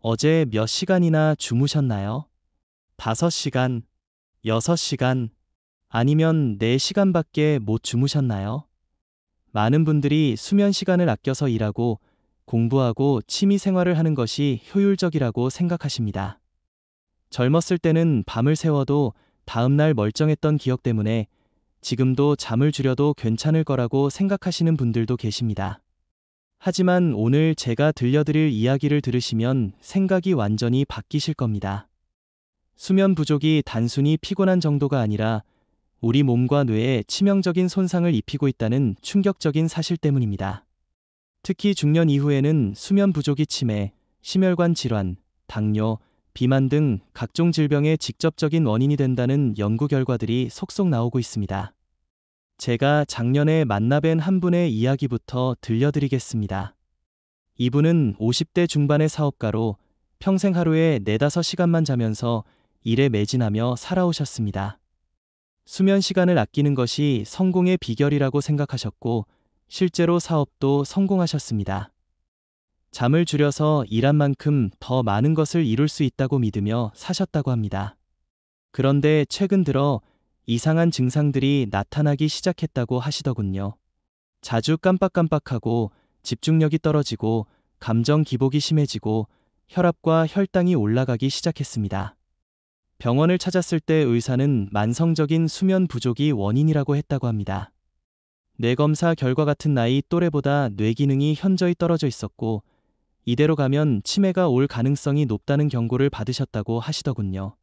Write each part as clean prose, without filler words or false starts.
어제 몇 시간이나 주무셨나요? 5시간, 6시간, 아니면 4시간밖에 못 주무셨나요? 많은 분들이 수면 시간을 아껴서 일하고 공부하고 취미 생활을 하는 것이 효율적이라고 생각하십니다. 젊었을 때는 밤을 새워도 다음날 멀쩡했던 기억 때문에 지금도 잠을 줄여도 괜찮을 거라고 생각하시는 분들도 계십니다. 하지만 오늘 제가 들려드릴 이야기를 들으시면 생각이 완전히 바뀌실 겁니다. 수면 부족이 단순히 피곤한 정도가 아니라 우리 몸과 뇌에 치명적인 손상을 입히고 있다는 충격적인 사실 때문입니다. 특히 중년 이후에는 수면 부족이 치매, 심혈관 질환, 당뇨, 비만 등 각종 질병의 직접적인 원인이 된다는 연구 결과들이 속속 나오고 있습니다. 제가 작년에 만나뵌 한 분의 이야기부터 들려드리겠습니다. 이분은 50대 중반의 사업가로 평생 하루에 4~5시간만 자면서 일에 매진하며 살아오셨습니다. 수면 시간을 아끼는 것이 성공의 비결이라고 생각하셨고 실제로 사업도 성공하셨습니다. 잠을 줄여서 일한 만큼 더 많은 것을 이룰 수 있다고 믿으며 사셨다고 합니다. 그런데 최근 들어 이상한 증상들이 나타나기 시작했다고 하시더군요. 자주 깜빡깜빡하고 집중력이 떨어지고 감정 기복이 심해지고 혈압과 혈당이 올라가기 시작했습니다. 병원을 찾았을 때 의사는 만성적인 수면 부족이 원인이라고 했다고 합니다. 뇌검사 결과 같은 나이 또래보다 뇌 기능이 현저히 떨어져 있었고 이대로 가면 치매가 올 가능성이 높다는 경고를 받으셨다고 하시더군요.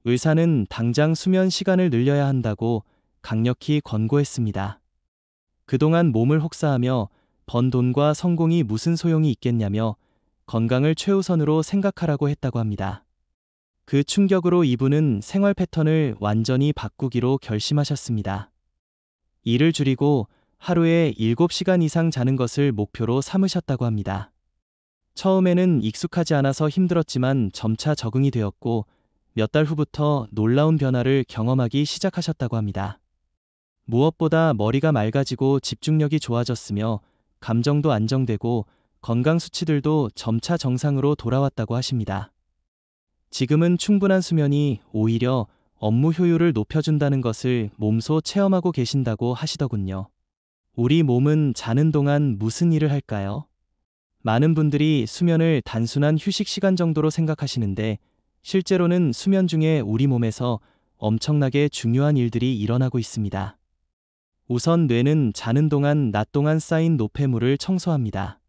의사는 당장 수면 시간을 늘려야 한다고 강력히 권고했습니다. 그동안 몸을 혹사하며 번 돈과 성공이 무슨 소용이 있겠냐며 건강을 최우선으로 생각하라고 했다고 합니다. 그 충격으로 이분은 생활 패턴을 완전히 바꾸기로 결심하셨습니다. 일을 줄이고 하루에 7시간 이상 자는 것을 목표로 삼으셨다고 합니다. 처음에는 익숙하지 않아서 힘들었지만 점차 적응이 되었고 몇 달 후부터 놀라운 변화를 경험하기 시작하셨다고 합니다. 무엇보다 머리가 맑아지고 집중력이 좋아졌으며 감정도 안정되고 건강 수치들도 점차 정상으로 돌아왔다고 하십니다. 지금은 충분한 수면이 오히려 업무 효율을 높여준다는 것을 몸소 체험하고 계신다고 하시더군요. 우리 몸은 자는 동안 무슨 일을 할까요? 많은 분들이 수면을 단순한 휴식 시간 정도로 생각하시는데 실제로는 수면 중에 우리 몸에서 엄청나게 중요한 일들이 일어나고 있습니다. 우선 뇌는 자는 동안 낮 동안 쌓인 노폐물을 청소합니다.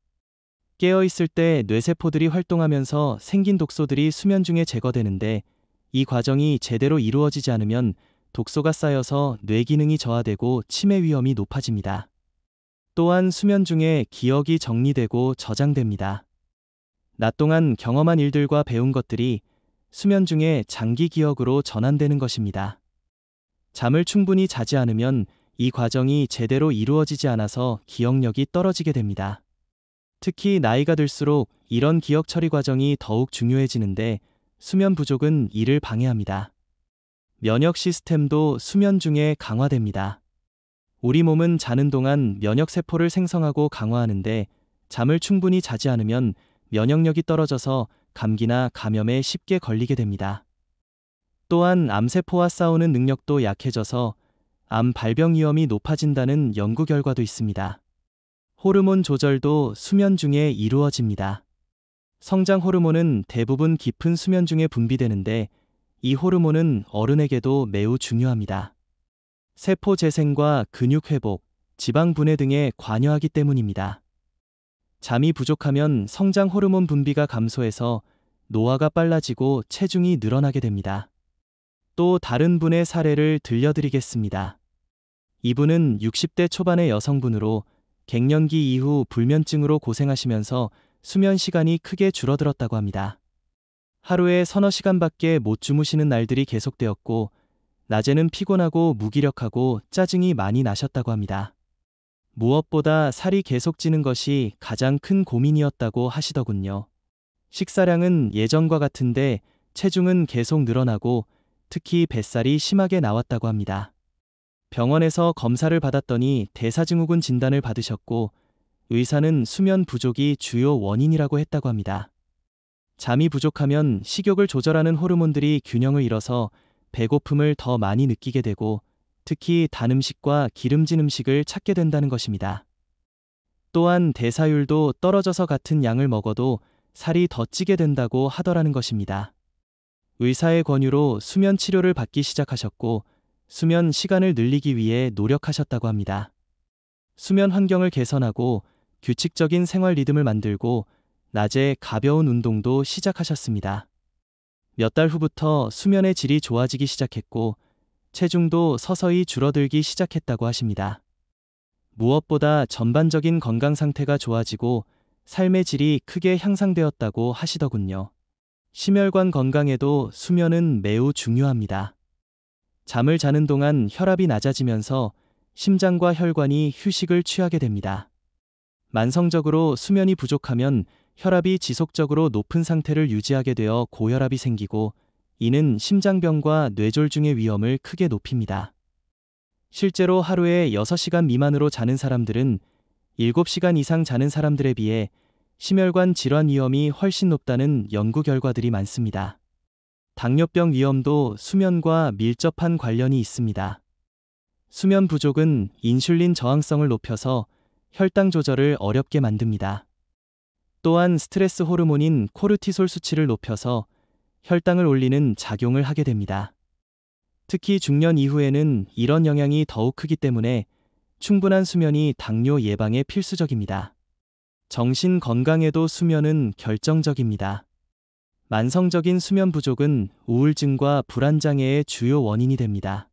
깨어있을 때 뇌세포들이 활동하면서 생긴 독소들이 수면 중에 제거되는데 이 과정이 제대로 이루어지지 않으면 독소가 쌓여서 뇌 기능이 저하되고 치매 위험이 높아집니다. 또한 수면 중에 기억이 정리되고 저장됩니다. 낮 동안 경험한 일들과 배운 것들이 수면 중에 장기 기억으로 전환되는 것입니다. 잠을 충분히 자지 않으면 이 과정이 제대로 이루어지지 않아서 기억력이 떨어지게 됩니다. 특히 나이가 들수록 이런 기억 처리 과정이 더욱 중요해지는데 수면 부족은 이를 방해합니다. 면역 시스템도 수면 중에 강화됩니다. 우리 몸은 자는 동안 면역세포를 생성하고 강화하는데 잠을 충분히 자지 않으면 면역력이 떨어져서 감기나 감염에 쉽게 걸리게 됩니다. 또한 암세포와 싸우는 능력도 약해져서 암 발병 위험이 높아진다는 연구 결과도 있습니다. 호르몬 조절도 수면 중에 이루어집니다. 성장 호르몬은 대부분 깊은 수면 중에 분비되는데 이 호르몬은 어른에게도 매우 중요합니다. 세포 재생과 근육 회복, 지방 분해 등에 관여하기 때문입니다. 잠이 부족하면 성장 호르몬 분비가 감소해서 노화가 빨라지고 체중이 늘어나게 됩니다. 또 다른 분의 사례를 들려드리겠습니다. 이분은 60대 초반의 여성분으로 갱년기 이후 불면증으로 고생하시면서 수면 시간이 크게 줄어들었다고 합니다. 하루에 서너 시간밖에 못 주무시는 날들이 계속되었고 낮에는 피곤하고 무기력하고 짜증이 많이 나셨다고 합니다. 무엇보다 살이 계속 찌는 것이 가장 큰 고민이었다고 하시더군요. 식사량은 예전과 같은데 체중은 계속 늘어나고 특히 뱃살이 심하게 나왔다고 합니다. 병원에서 검사를 받았더니 대사증후군 진단을 받으셨고 의사는 수면 부족이 주요 원인이라고 했다고 합니다. 잠이 부족하면 식욕을 조절하는 호르몬들이 균형을 잃어서 배고픔을 더 많이 느끼게 되고 특히 단 음식과 기름진 음식을 찾게 된다는 것입니다. 또한 대사율도 떨어져서 같은 양을 먹어도 살이 더 찌게 된다고 하더라는 것입니다. 의사의 권유로 수면 치료를 받기 시작하셨고 수면 시간을 늘리기 위해 노력하셨다고 합니다. 수면 환경을 개선하고 규칙적인 생활 리듬을 만들고 낮에 가벼운 운동도 시작하셨습니다. 몇 달 후부터 수면의 질이 좋아지기 시작했고 체중도 서서히 줄어들기 시작했다고 하십니다. 무엇보다 전반적인 건강 상태가 좋아지고 삶의 질이 크게 향상되었다고 하시더군요. 심혈관 건강에도 수면은 매우 중요합니다. 잠을 자는 동안 혈압이 낮아지면서 심장과 혈관이 휴식을 취하게 됩니다. 만성적으로 수면이 부족하면 혈압이 지속적으로 높은 상태를 유지하게 되어 고혈압이 생기고 이는 심장병과 뇌졸중의 위험을 크게 높입니다. 실제로 하루에 6시간 미만으로 자는 사람들은 7시간 이상 자는 사람들에 비해 심혈관 질환 위험이 훨씬 높다는 연구 결과들이 많습니다. 당뇨병 위험도 수면과 밀접한 관련이 있습니다. 수면 부족은 인슐린 저항성을 높여서 혈당 조절을 어렵게 만듭니다. 또한 스트레스 호르몬인 코르티솔 수치를 높여서 혈당을 올리는 작용을 하게 됩니다. 특히 중년 이후에는 이런 영향이 더욱 크기 때문에 충분한 수면이 당뇨 예방에 필수적입니다. 정신 건강에도 수면은 결정적입니다. 만성적인 수면 부족은 우울증과 불안장애의 주요 원인이 됩니다.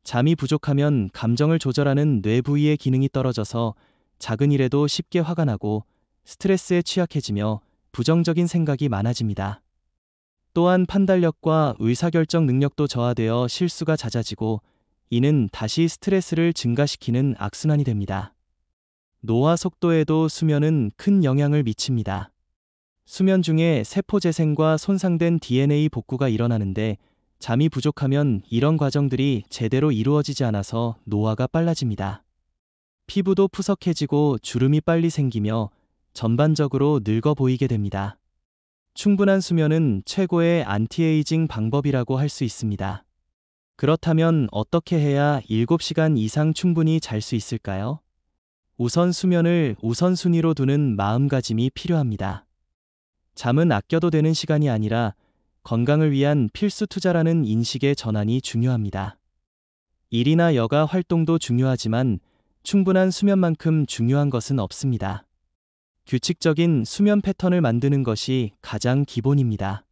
잠이 부족하면 감정을 조절하는 뇌 부위의 기능이 떨어져서 작은 일에도 쉽게 화가 나고 스트레스에 취약해지며 부정적인 생각이 많아집니다. 또한 판단력과 의사결정 능력도 저하되어 실수가 잦아지고 이는 다시 스트레스를 증가시키는 악순환이 됩니다. 노화 속도에도 수면은 큰 영향을 미칩니다. 수면 중에 세포 재생과 손상된 DNA 복구가 일어나는데 잠이 부족하면 이런 과정들이 제대로 이루어지지 않아서 노화가 빨라집니다. 피부도 푸석해지고 주름이 빨리 생기며 전반적으로 늙어 보이게 됩니다. 충분한 수면은 최고의 안티에이징 방법이라고 할 수 있습니다. 그렇다면 어떻게 해야 7시간 이상 충분히 잘 수 있을까요? 우선 수면을 우선순위로 두는 마음가짐이 필요합니다. 잠은 아껴도 되는 시간이 아니라 건강을 위한 필수 투자라는 인식의 전환이 중요합니다. 일이나 여가 활동도 중요하지만 충분한 수면만큼 중요한 것은 없습니다. 규칙적인 수면 패턴을 만드는 것이 가장 기본입니다.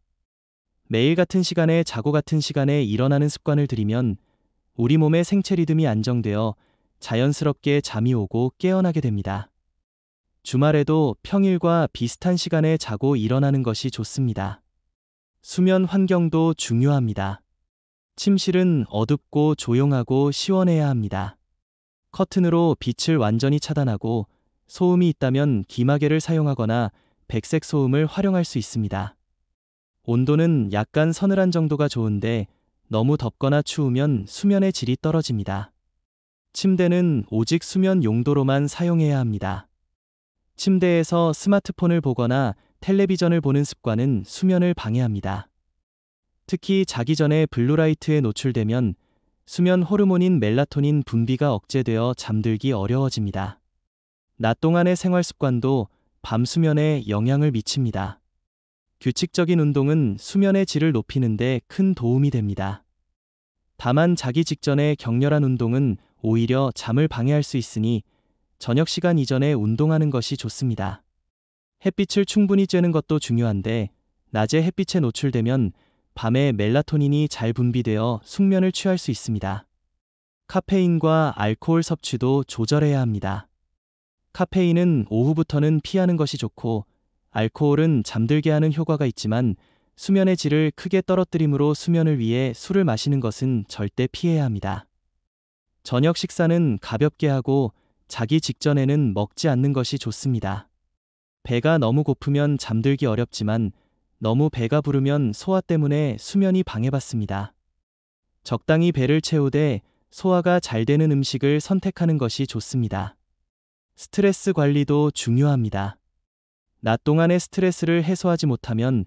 매일 같은 시간에 자고 같은 시간에 일어나는 습관을 들이면 우리 몸의 생체 리듬이 안정되어 자연스럽게 잠이 오고 깨어나게 됩니다. 주말에도 평일과 비슷한 시간에 자고 일어나는 것이 좋습니다. 수면 환경도 중요합니다. 침실은 어둡고 조용하고 시원해야 합니다. 커튼으로 빛을 완전히 차단하고 소음이 있다면 기마개를 사용하거나 백색 소음을 활용할 수 있습니다. 온도는 약간 서늘한 정도가 좋은데 너무 덥거나 추우면 수면의 질이 떨어집니다. 침대는 오직 수면 용도로만 사용해야 합니다. 침대에서 스마트폰을 보거나 텔레비전을 보는 습관은 수면을 방해합니다. 특히 자기 전에 블루라이트에 노출되면 수면 호르몬인 멜라토닌 분비가 억제되어 잠들기 어려워집니다. 낮 동안의 생활 습관도 밤 수면에 영향을 미칩니다. 규칙적인 운동은 수면의 질을 높이는 데 큰 도움이 됩니다. 다만 자기 직전의 격렬한 운동은 오히려 잠을 방해할 수 있으니 저녁 시간 이전에 운동하는 것이 좋습니다. 햇빛을 충분히 쬐는 것도 중요한데 낮에 햇빛에 노출되면 밤에 멜라토닌이 잘 분비되어 숙면을 취할 수 있습니다. 카페인과 알코올 섭취도 조절해야 합니다. 카페인은 오후부터는 피하는 것이 좋고 알코올은 잠들게 하는 효과가 있지만 수면의 질을 크게 떨어뜨림으로 수면을 위해 술을 마시는 것은 절대 피해야 합니다. 저녁 식사는 가볍게 하고 자기 직전에는 먹지 않는 것이 좋습니다. 배가 너무 고프면 잠들기 어렵지만 너무 배가 부르면 소화 때문에 수면이 방해받습니다. 적당히 배를 채우되 소화가 잘 되는 음식을 선택하는 것이 좋습니다. 스트레스 관리도 중요합니다. 낮 동안의 스트레스를 해소하지 못하면